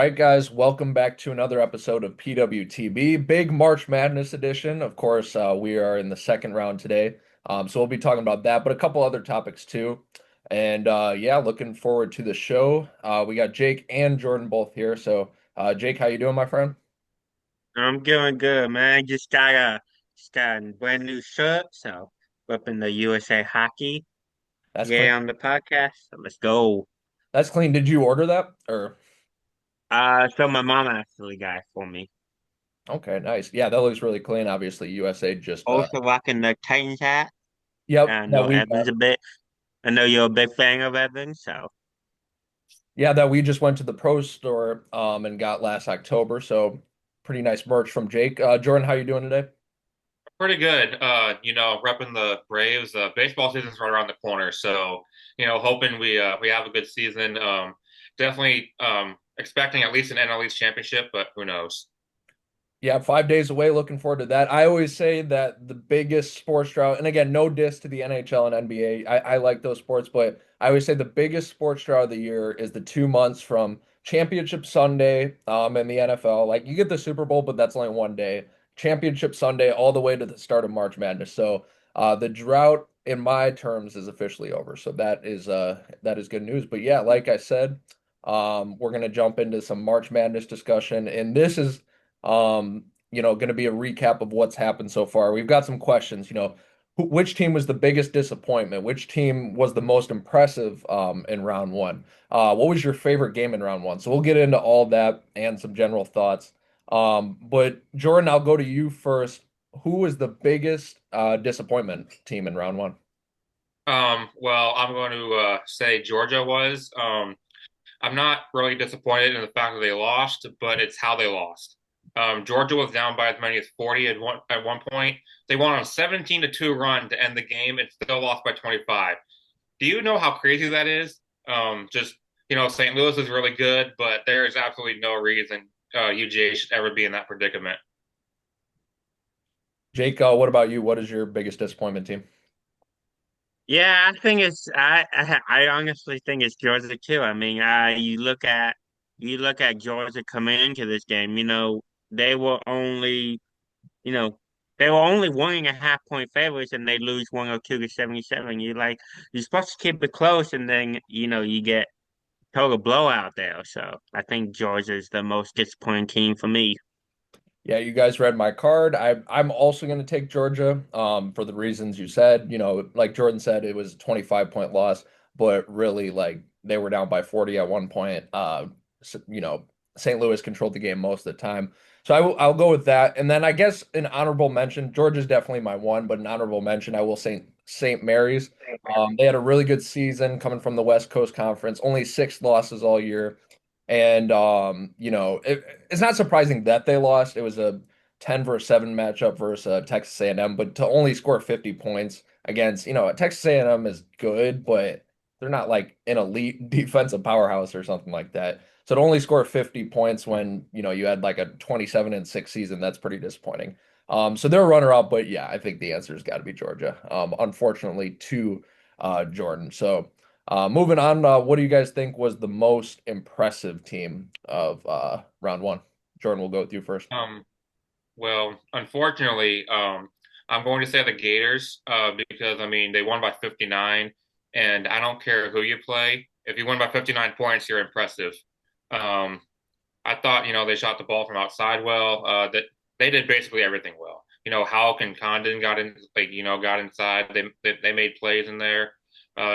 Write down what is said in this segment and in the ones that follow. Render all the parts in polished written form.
right, guys, welcome back to another episode of PWTB, big March Madness edition. Of course, we are in the second round today, so we'll be talking about that, but a couple other topics too. And yeah, looking forward to the show. We got Jake and Jordan both here. So, Jake, how you doing, my friend? I'm doing good, man. Just got a brand new shirt, so repping the USA hockey. That's Yeah, clean. on the podcast. So let's go. That's clean. Did you order that? Or So my mom actually got it for me. okay, nice. Yeah, that looks really clean. Obviously, USA just Also rocking the Titans hat. yep, I that know we Evans a bit. I know you're a big fan of Evans, so yeah, that we just went to the pro store and got last October. So pretty nice merch from Jake. Jordan, how you doing today? Pretty good. Repping the Braves. Baseball season's right around the corner, so hoping we have a good season. Definitely expecting at least an NL East championship, but who knows? Yeah, 5 days away. Looking forward to that. I always say that the biggest sports drought, and again, no diss to the NHL and NBA. I like those sports, but I always say the biggest sports drought of the year is the 2 months from Championship Sunday in the NFL. Like you get the Super Bowl, but that's only one day. Championship Sunday all the way to the start of March Madness. So the drought in my terms is officially over. So that is good news. But yeah, like I said, we're gonna jump into some March Madness discussion, and this is going to be a recap of what's happened so far. We've got some questions, which team was the biggest disappointment? Which team was the most impressive in round one? What was your favorite game in round one? So we'll get into all that and some general thoughts. But Jordan, I'll go to you first. Who was the biggest disappointment team in round one? Well, I'm going to say Georgia was. I'm not really disappointed in the fact that they lost, but it's how they lost. Georgia was down by as many as 40 at one point. They won on a 17-2 run to end the game and still lost by 25. Do you know how crazy that is? Just St. Louis is really good, but there is absolutely no reason UGA should ever be in that predicament. Jake, what about you? What is your biggest disappointment team? yeah, I think I honestly think it's Georgia too. I mean, you look at Georgia coming into this game, they were only you know, they were only 1.5 point favorites and they lose 102 to 77. You're supposed to keep it close and then, you get total blowout there. So I think Georgia's the most disappointing team for me. Yeah, you guys read my card. I'm also going to take Georgia for the reasons you said. Like Jordan said, it was a 25-point loss, but really like they were down by 40 at one point. St. Louis controlled the game most of the time. So I'll go with that. And then I guess an honorable mention, Georgia's definitely my one, but an honorable mention, I will say St. Mary's. They had a really good season coming from the West Coast Conference, only six losses all year. And it's not surprising that they lost. It was a 10 versus 7 matchup versus Texas A&M, but to only score 50 points against, Texas A&M is good, but they're not like an elite defensive powerhouse or something like that. So to only score 50 points when, you had like a 27-6 season, that's pretty disappointing. So they're a runner up, but yeah, I think the answer's got to be Georgia. Unfortunately, to Jordan. So moving on, what do you guys think was the most impressive team of round one? Jordan, we'll go with you first. Um, well, unfortunately, I'm going to say the Gators because I mean they won by 59, and I don't care who you play. If you win by 59 points, you're impressive. Um, I thought they shot the ball from outside well. That they did basically everything well. Houck and Condon got in, got inside. They made plays in there.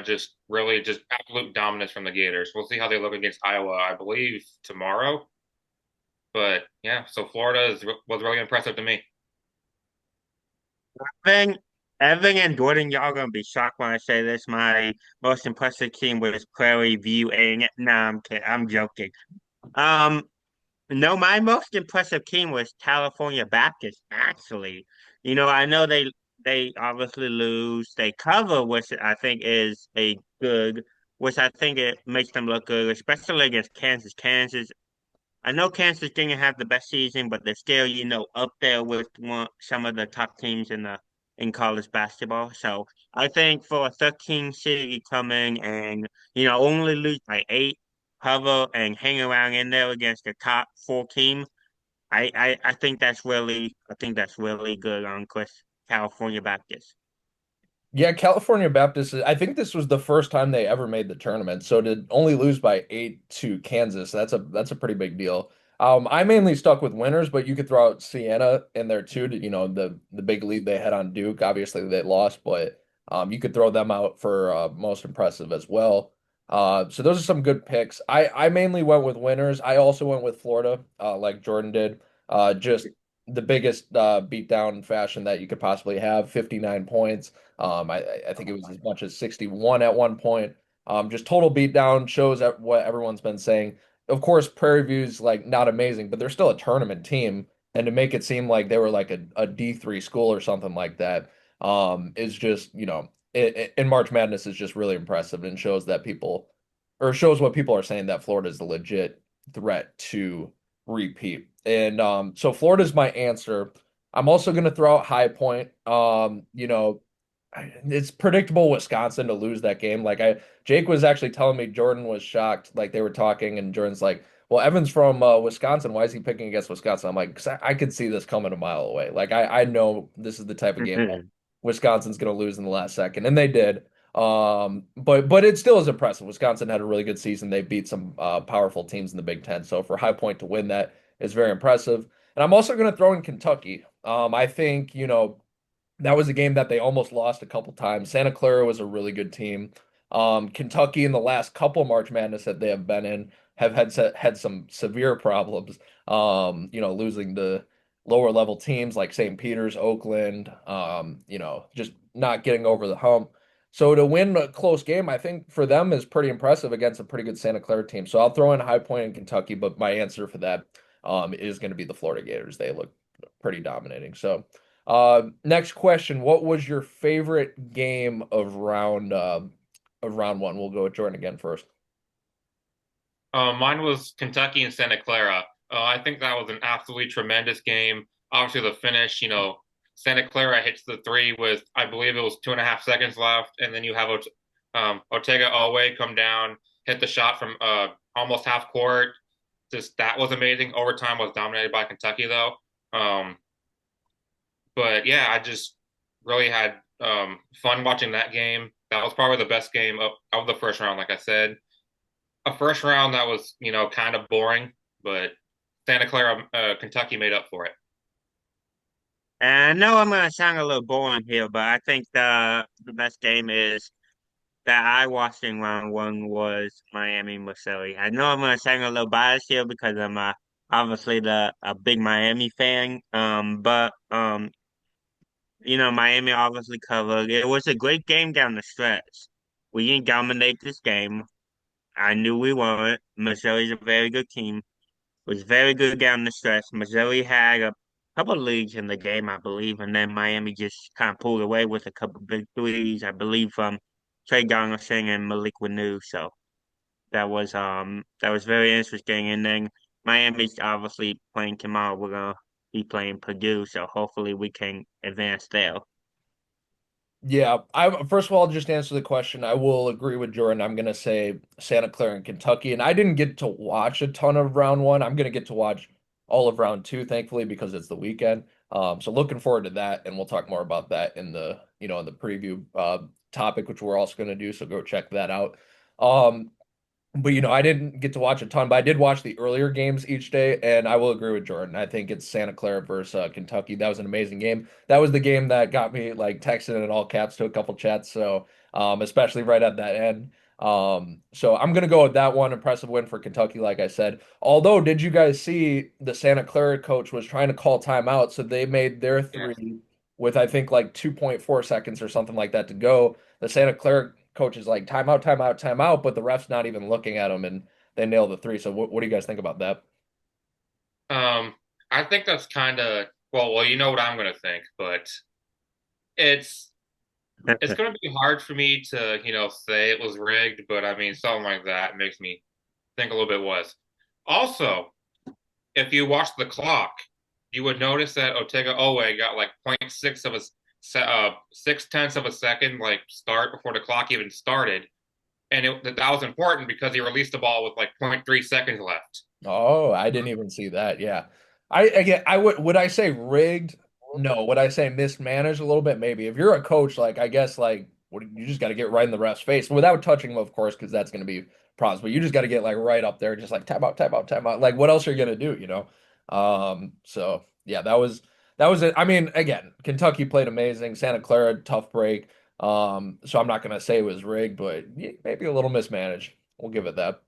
Just really just absolute dominance from the Gators. We'll see how they look against Iowa, I believe tomorrow. But yeah, so was really impressive to me. Evan, Evan and Gordon, y'all gonna be shocked when I say this. My most impressive team was Prairie View A. Nah, I'm kidding. I'm joking. Um, No, my most impressive team was California Baptist, actually. I know they obviously lose. They cover, which I think is a good, which I think it makes them look good, especially against Kansas. I know Kansas didn't have the best season, but they're still, up there with some of the top teams in college basketball. So I think for a 13 city coming and only lose by 8. cover and hang around in there against the top four team. I think that's really good on Chris California Baptist. Yeah, California Baptist, I think this was the first time they ever made the tournament. So to only lose by 8 to Kansas, that's a pretty big deal. I mainly stuck with winners, but you could throw out Siena in there too, to, the big lead they had on Duke. Obviously they lost, but you could throw them out for most impressive as well. So those are some good picks. I mainly went with winners. I also went with Florida, like Jordan did. Just the biggest beatdown fashion that you could possibly have, 59 points. I think it was as much as 61 at one point. Just total beatdown shows that what everyone's been saying. Of course, Prairie View's like not amazing, but they're still a tournament team. And to make it seem like they were like a D3 school or something like that, is just, in March Madness is just really impressive and shows that people, or shows what people are saying, that Florida is a legit threat to repeat. And so Florida's my answer. I'm also going to throw out High Point. It's predictable Wisconsin to lose that game. Jake was actually telling me Jordan was shocked. Like they were talking, and Jordan's like, "Well, Evan's from Wisconsin. Why is he picking against Wisconsin?" I'm like, 'Cause I could see this coming a mile away. Like I know this is the type of game that Wisconsin's going to lose in the last second, and they did. But it still is impressive. Wisconsin had a really good season. They beat some powerful teams in the Big Ten. So for High Point to win that is very impressive. And I'm also going to throw in Kentucky. I think, that was a game that they almost lost a couple times. Santa Clara was a really good team. Kentucky in the last couple March Madness that they have been in have had some severe problems. Losing the lower level teams like St. Peter's, Oakland, just not getting over the hump. So to win a close game, I think for them is pretty impressive against a pretty good Santa Clara team. So I'll throw in High Point in Kentucky, but my answer for that is going to be the Florida Gators. They look pretty dominating. So next question. What was your favorite game of round one? We'll go with Jordan again first. Mine was Kentucky and Santa Clara. I think that was an absolutely tremendous game. Obviously, the finish, Santa Clara hits the three with, I believe it was 2.5 seconds left, and then you have Ortega Alway come down, hit the shot from almost half court. Just that was amazing. Overtime was dominated by Kentucky, though. But yeah, I just really had fun watching that game. That was probably the best game of the first round, like I said. A first round that was, kind of boring, but Santa Clara, Kentucky made up for it. And I know I'm gonna sound a little boring here, but I think the best game is that I watched in round one was Miami Missouri. I know I'm gonna sound a little biased here because I'm obviously the a big Miami fan. But Miami obviously covered. It was a great game down the stretch. We didn't dominate this game. I knew we weren't. Missouri's a very good team. Was very good down the stretch. Missouri had a couple of leads in the game, I believe, and then Miami just kind of pulled away with a couple big threes, I believe, from Trey Donaldson and Malik Wanu. So that was very interesting. And then Miami's obviously playing tomorrow. We're gonna be playing Purdue, so hopefully we can advance there. Yeah, I first of all, just answer the question. I will agree with Jordan. I'm gonna say Santa Clara and Kentucky, and I didn't get to watch a ton of round one. I'm gonna get to watch all of round two, thankfully, because it's the weekend. So looking forward to that, and we'll talk more about that in the preview topic, which we're also gonna do. So go check that out. Um, but I didn't get to watch a ton, but I did watch the earlier games each day, and I will agree with Jordan. I think it's Santa Clara versus Kentucky. That was an amazing game. That was the game that got me like texting in all caps to a couple chats. So especially right at that end. So I'm gonna go with that one. Impressive win for Kentucky, like I said. Although, did you guys see the Santa Clara coach was trying to call timeout, so they made their Yes. three with I think like 2.4 seconds or something like that to go. The Santa Clara coach is like timeout, timeout, timeout, but the ref's not even looking at him, and they nail the three. So what do you guys think about that? Um, I think that's kind of well, you know what I'm gonna think, but it's it's gonna be hard for me to, say it was rigged, but I mean, something like that makes me think a little bit was. Also, if you watch the clock, you would notice that Ortega Owe got like point 0.6 of a 0.6 of a second like start before the clock even started. and that was important because he released the ball with like zero point 0.3 seconds left. Oh, I didn't even see that. Yeah. I would I say rigged? No. Would I say mismanaged a little bit? Maybe. If you're a coach, like I guess like what you just got to get right in the ref's face without touching him, of course, because that's going to be problems. But you just got to get like right up there, just like tap out, tap out, tap out. Like what else are you gonna do, you know? So yeah, that was it. I mean, again, Kentucky played amazing. Santa Clara, tough break. So I'm not gonna say it was rigged, but maybe a little mismanaged. We'll give it that.